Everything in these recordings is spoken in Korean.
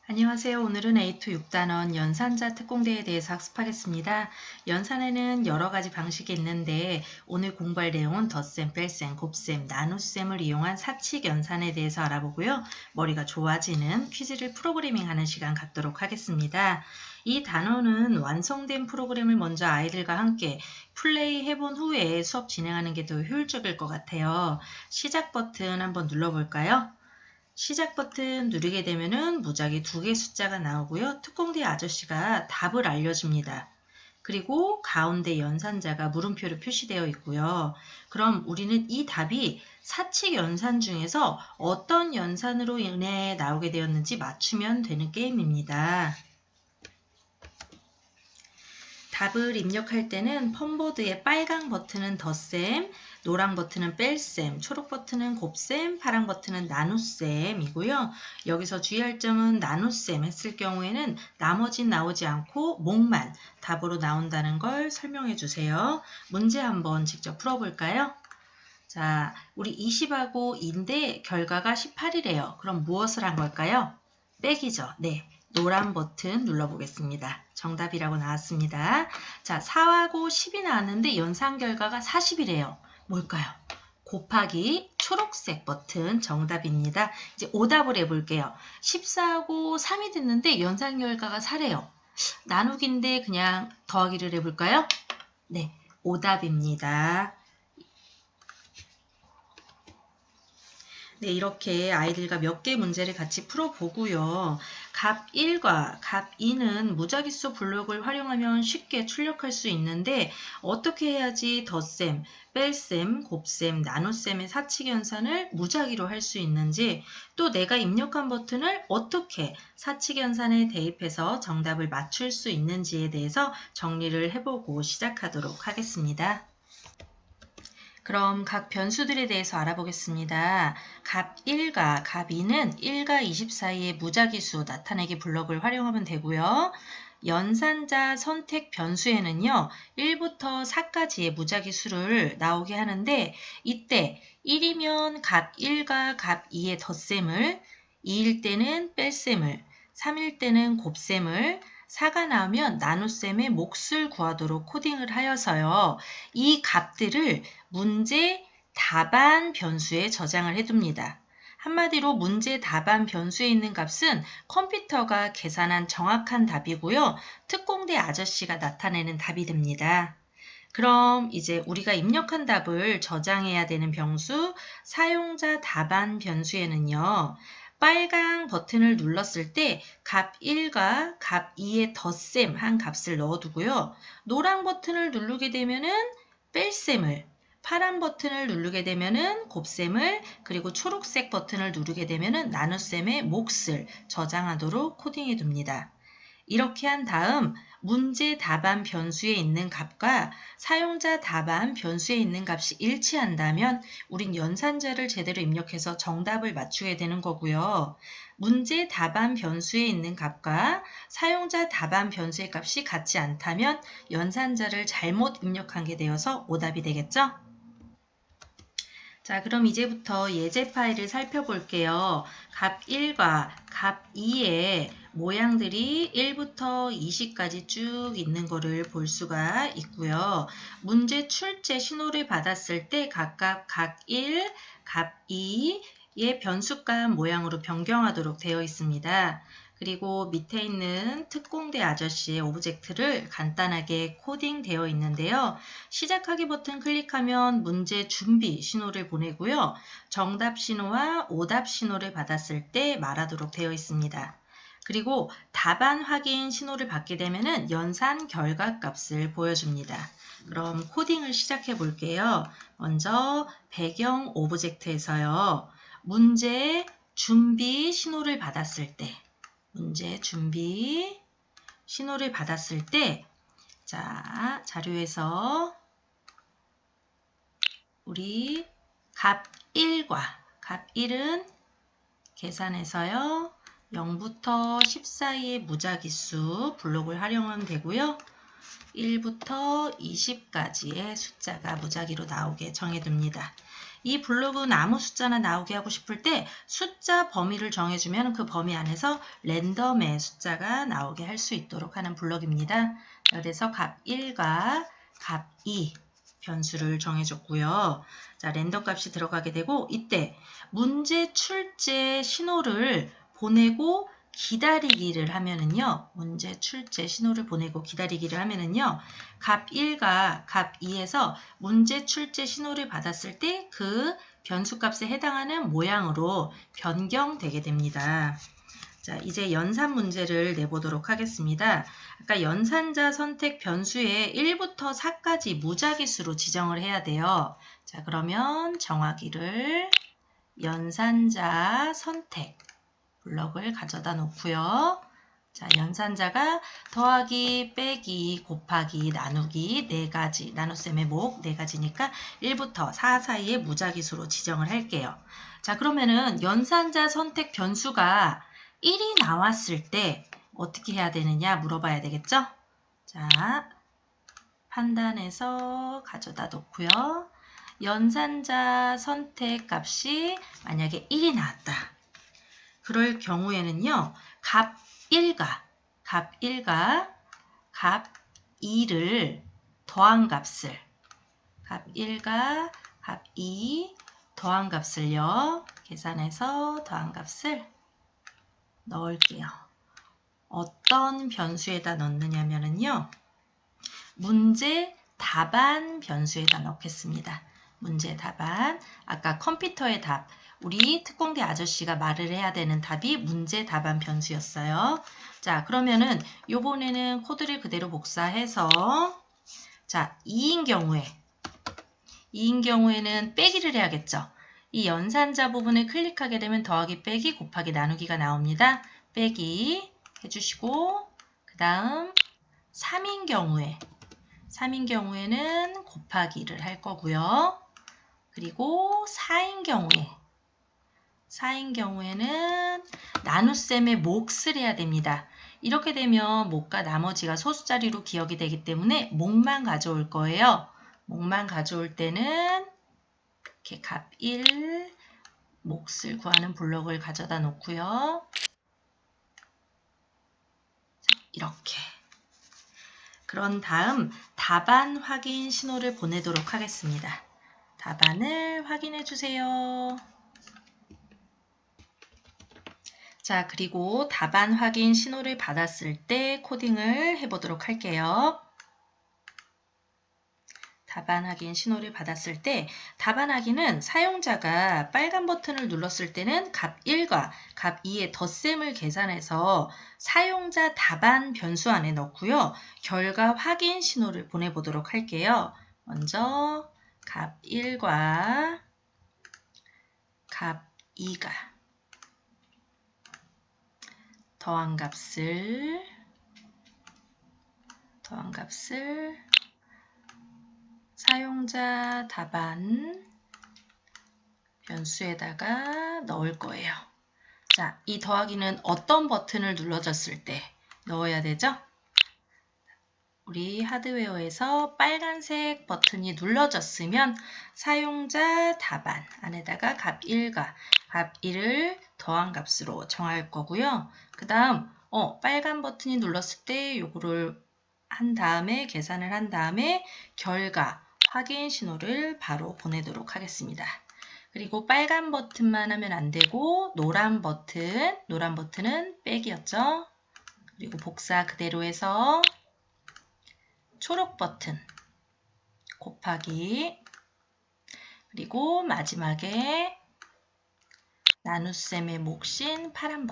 안녕하세요. 오늘은 A2 6단원 연산자 특공대에 대해서 학습하겠습니다. 연산에는 여러 가지 방식이 있는데 오늘 공부할 내용은 덧셈, 뺄셈, 곱셈, 나눗셈을 이용한 사칙 연산에 대해서 알아보고요. 머리가 좋아지는 퀴즈를 프로그래밍하는 시간 갖도록 하겠습니다. 이 단원은 완성된 프로그램을 먼저 아이들과 함께 플레이 해본 후에 수업 진행하는 게 더 효율적일 것 같아요. 시작 버튼 한번 눌러볼까요? 시작 버튼 누르게 되면은 무작위 2개 숫자가 나오고요. 특공대 아저씨가 답을 알려줍니다. 그리고 가운데 연산자가 물음표로 표시되어 있고요. 그럼 우리는 이 답이 사칙 연산 중에서 어떤 연산으로 인해 나오게 되었는지 맞추면 되는 게임입니다. 답을 입력할 때는 펌보드의 빨강 버튼은 덧셈, 노랑 버튼은 뺄셈, 초록 버튼은 곱셈, 파랑 버튼은 나눗셈이고요. 여기서 주의할 점은 나눗셈 했을 경우에는 나머진 나오지 않고 목만 답으로 나온다는 걸 설명해 주세요. 문제 한번 직접 풀어볼까요? 자, 우리 20하고 2인데 결과가 18이래요. 그럼 무엇을 한 걸까요? 빼기죠. 네. 노란 버튼 눌러보겠습니다. 정답이라고 나왔습니다. 자, 4하고 10이 나왔는데 연산 결과가 40이래요. 뭘까요? 곱하기 초록색 버튼 정답입니다. 이제 오답을 해볼게요. 14하고 3이 됐는데 연산 결과가 4래요. 나누기인데 그냥 더하기를 해볼까요? 네, 오답입니다. 네, 이렇게 아이들과 몇 개 문제를 같이 풀어보고요. 값 1과 값 2는 무작위수 블록을 활용하면 쉽게 출력할 수 있는데 어떻게 해야지 덧셈, 뺄셈, 곱셈, 나눗셈의 사칙 연산을 무작위로 할 수 있는지 또 내가 입력한 버튼을 어떻게 사칙 연산에 대입해서 정답을 맞출 수 있는지에 대해서 정리를 해보고 시작하도록 하겠습니다. 그럼 각 변수들에 대해서 알아보겠습니다. 값 1과 값 2는 1과 20 사이의 무작위수 나타내기 블럭을 활용하면 되고요. 연산자 선택 변수에는요. 1부터 4까지의 무작위수를 나오게 하는데 이때 1이면 값 1과 값 2의 덧셈을 2일 때는 뺄셈을 3일 때는 곱셈을 4가 나오면 나눗셈의 몫을 구하도록 코딩을 하여서요. 이 값들을 문제 답안 변수에 저장을 해둡니다. 한마디로 문제 답안 변수에 있는 값은 컴퓨터가 계산한 정확한 답이고요. 특공대 아저씨가 나타내는 답이 됩니다. 그럼 이제 우리가 입력한 답을 저장해야 되는 변수 사용자 답안 변수에는요. 빨강 버튼을 눌렀을 때 값 1과 값 2의 덧셈 한 값을 넣어두고요. 노랑 버튼을 누르게 되면은 뺄셈을, 파란 버튼을 누르게 되면은 곱셈을, 그리고 초록색 버튼을 누르게 되면은 나눗셈의 몫을 저장하도록 코딩해 둡니다. 이렇게 한 다음 문제 답안 변수에 있는 값과 사용자 답안 변수에 있는 값이 일치한다면 우린 연산자를 제대로 입력해서 정답을 맞추게 되는 거고요. 문제 답안 변수에 있는 값과 사용자 답안 변수의 값이 같지 않다면 연산자를 잘못 입력한 게 되어서 오답이 되겠죠? 자, 그럼 이제부터 예제 파일을 살펴볼게요. 값 1과 값 2의 모양들이 1부터 20까지 쭉 있는 거를 볼 수가 있고요. 문제 출제 신호를 받았을 때 각각 값 1, 값 2의 변수값 모양으로 변경하도록 되어 있습니다. 그리고 밑에 있는 특공대 아저씨의 오브젝트를 간단하게 코딩되어 있는데요. 시작하기 버튼 클릭하면 문제 준비 신호를 보내고요. 정답 신호와 오답 신호를 받았을 때 말하도록 되어 있습니다. 그리고 답안 확인 신호를 받게 되면 연산 결과 값을 보여줍니다. 그럼 코딩을 시작해 볼게요. 먼저 배경 오브젝트에서요. 문제 준비 신호를 받았을 때 문제 준비 신호를 받았을 때 자, 자료에서 우리 값 1과 값 1은 계산해서요. 0부터 10 사이의 무작위수 블록을 활용하면 되고요. 1부터 20까지의 숫자가 무작위로 나오게 정해둡니다. 이 블록은 아무 숫자나 나오게 하고 싶을 때 숫자 범위를 정해주면 그 범위 안에서 랜덤의 숫자가 나오게 할 수 있도록 하는 블록입니다. 그래서 값 1과 값 2 변수를 정해줬고요. 자, 랜덤 값이 들어가게 되고 이때 문제 출제 신호를 보내고 기다리기를 하면은요. 문제 출제 신호를 보내고 기다리기를 하면은요. 값 1과 값 2에서 문제 출제 신호를 받았을 때 그 변수값에 해당하는 모양으로 변경되게 됩니다. 자, 이제 연산 문제를 내보도록 하겠습니다. 아까 연산자 선택 변수에 1부터 4까지 무작위수로 지정을 해야 돼요. 자, 그러면 정하기를 연산자 선택 블럭을 가져다 놓고요. 자, 연산자가 더하기, 빼기, 곱하기, 나누기 4가지, 나눗셈의 목 4가지니까 1부터 4 사이에 무작위수로 지정을 할게요. 자, 그러면은 연산자 선택 변수가 1이 나왔을 때 어떻게 해야 되느냐 물어봐야 되겠죠? 자, 판단해서 가져다 놓고요. 연산자 선택 값이 만약에 1이 나왔다. 그럴 경우에는요. 값 1과 값 2를 더한 값을 값 1과 값 2 더한 값을요. 계산해서 더한 값을 넣을게요. 어떤 변수에다 넣느냐면요. 문제 답안 변수에다 넣겠습니다. 문제 답안. 아까 컴퓨터의 답. 우리 특공대 아저씨가 말을 해야 되는 답이 문제 답안 변수였어요. 자, 그러면은 요번에는 코드를 그대로 복사해서 자, 2인 경우에는 빼기를 해야겠죠. 이 연산자 부분을 클릭하게 되면 더하기, 빼기, 곱하기, 나누기가 나옵니다. 빼기 해주시고 그 다음 3인 경우에는 곱하기를 할 거고요. 그리고 4인 경우에는 나눗셈의 몫을 해야 됩니다. 이렇게 되면 몫과 나머지가 소수자리로 기억이 되기 때문에 몫만 가져올 거예요. 몫만 가져올 때는 이렇게 값 1 몫을 구하는 블록을 가져다 놓고요. 이렇게. 그런 다음 답안 확인 신호를 보내도록 하겠습니다. 답안을 확인해 주세요. 자, 그리고 답안 확인 신호를 받았을 때 코딩을 해보도록 할게요. 답안 확인 신호를 받았을 때 답안 확인은 사용자가 빨간 버튼을 눌렀을 때는 값 1과 값 2의 덧셈을 계산해서 사용자 답안 변수 안에 넣고요. 결과 확인 신호를 보내보도록 할게요. 먼저 값 1과 값 2가 더한 값을 사용자 답안 변수에다가 넣을 거예요. 자, 이 더하기는 어떤 버튼을 눌러줬을 때 넣어야 되죠? 우리 하드웨어에서 빨간색 버튼이 눌러졌으면 사용자 답안 안에다가 값 1과 값 2를 더한 값으로 정할 거고요. 그 다음 빨간 버튼이 눌렀을 때 요거를 한 다음에 계산을 한 다음에 결과 확인 신호를 바로 보내도록 하겠습니다. 그리고 빨간 버튼만 하면 안 되고 노란 버튼은 빼기였죠. 그리고 복사 그대로 해서 초록 버튼 곱하기 그리고 마지막에 나눗셈의 몫인 파란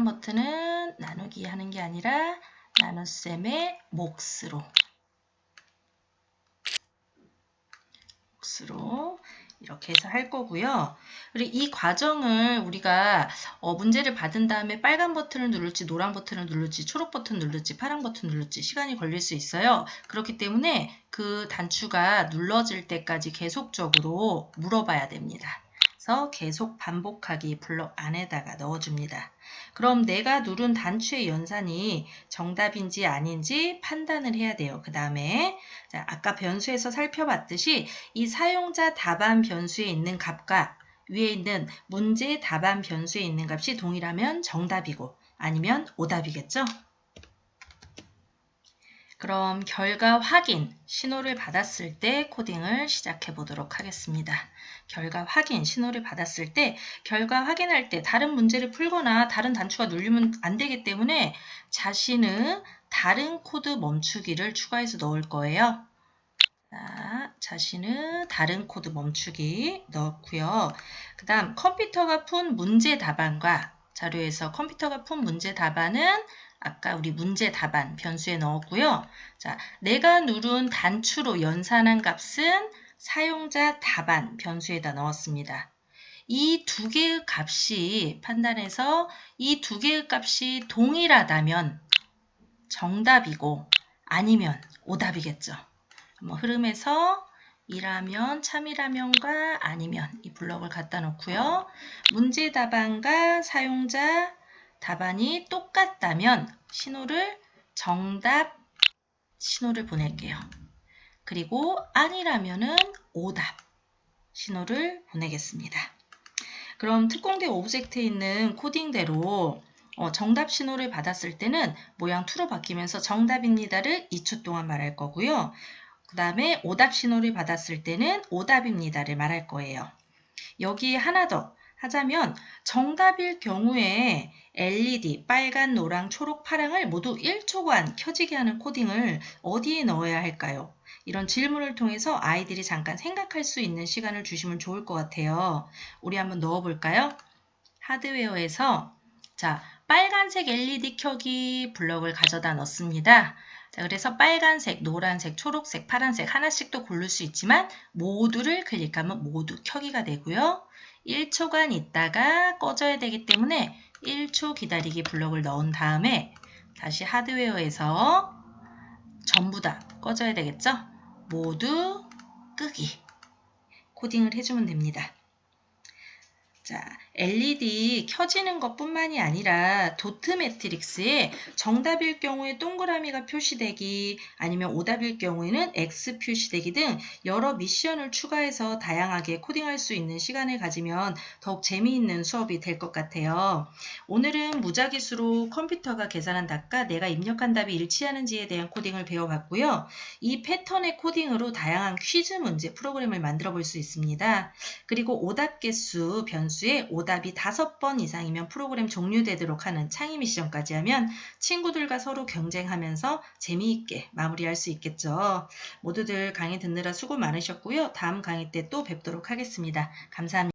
버튼은 나누기 하는 게 아니라 나눗셈의 몫으로 이렇게 해서 할 거고요. 그리고 이 과정을 우리가 문제를 받은 다음에 빨간 버튼을 누를지 노란 버튼을 누를지 초록 버튼 누를지 파란 버튼 누를지 시간이 걸릴 수 있어요. 그렇기 때문에 그 단추가 눌러질 때까지 계속적으로 물어봐야 됩니다. 그래서 계속 반복하기 블록 안에다가 넣어줍니다. 그럼 내가 누른 단추의 연산이 정답인지 아닌지 판단을 해야 돼요. 그 다음에 아까 변수에서 살펴봤듯이 이 사용자 답안 변수에 있는 값과 위에 있는 문제 답안 변수에 있는 값이 동일하면 정답이고 아니면 오답이겠죠? 그럼 결과 확인 신호를 받았을 때 코딩을 시작해 보도록 하겠습니다. 결과 확인 신호를 받았을 때 결과 확인할 때 다른 문제를 풀거나 다른 단추가 누르면 안 되기 때문에 자신의 다른 코드 멈추기를 추가해서 넣을 거예요. 자, 자신의 다른 코드 멈추기 넣었고요. 그 다음 컴퓨터가 푼 문제 답안과 자료에서 컴퓨터가 푼 문제 답안은 아까 우리 문제 답안 변수에 넣었고요. 자, 내가 누른 단추로 연산한 값은 사용자 답안 변수에다 넣었습니다. 이 두 개의 값이 판단해서 이 두 개의 값이 동일하다면 정답이고 아니면 오답이겠죠. 한번 흐름에서 이라면 참이라면과 아니면 이 블럭을 갖다 놓고요. 문제 답안과 사용자 답안이 똑같다면 신호를 정답 신호를 보낼게요. 그리고 아니라면은 오답 신호를 보내겠습니다. 그럼 특공대 오브젝트에 있는 코딩대로 정답 신호를 받았을 때는 모양 true로 바뀌면서 정답입니다를 2초 동안 말할 거고요. 그 다음에 오답 신호를 받았을 때는 오답입니다를 말할 거예요. 여기 하나 더 하자면 정답일 경우에 LED, 빨간, 노랑, 초록, 파랑을 모두 1초간 켜지게 하는 코딩을 어디에 넣어야 할까요? 이런 질문을 통해서 아이들이 잠깐 생각할 수 있는 시간을 주시면 좋을 것 같아요. 우리 한번 넣어볼까요? 하드웨어에서 자, 빨간색 LED 켜기 블럭을 가져다 넣습니다. 자, 그래서 빨간색, 노란색, 초록색, 파란색 하나씩 또 고를 수 있지만 모두를 클릭하면 모두 켜기가 되고요. 1초간 있다가 꺼져야 되기 때문에 1초 기다리기 블럭을 넣은 다음에 다시 하드웨어에서 전부 다 꺼져야 되겠죠? 모두 끄기 코딩을 해주면 됩니다. 자, LED 켜지는 것뿐만이 아니라 도트 매트릭스에 정답일 경우에 동그라미가 표시되기 아니면 오답일 경우에는 X 표시되기 등 여러 미션을 추가해서 다양하게 코딩할 수 있는 시간을 가지면 더욱 재미있는 수업이 될 것 같아요. 오늘은 무작위수로 컴퓨터가 계산한 답과 내가 입력한 답이 일치하는지에 대한 코딩을 배워봤고요. 이 패턴의 코딩으로 다양한 퀴즈 문제 프로그램을 만들어 볼 수 있습니다. 그리고 오답 개수 변수에 오답이 5번 이상이면 프로그램 종료되도록 하는 창의 미션까지 하면 친구들과 서로 경쟁하면서 재미있게 마무리할 수 있겠죠. 모두들 강의 듣느라 수고 많으셨고요. 다음 강의 때 또 뵙도록 하겠습니다. 감사합니다.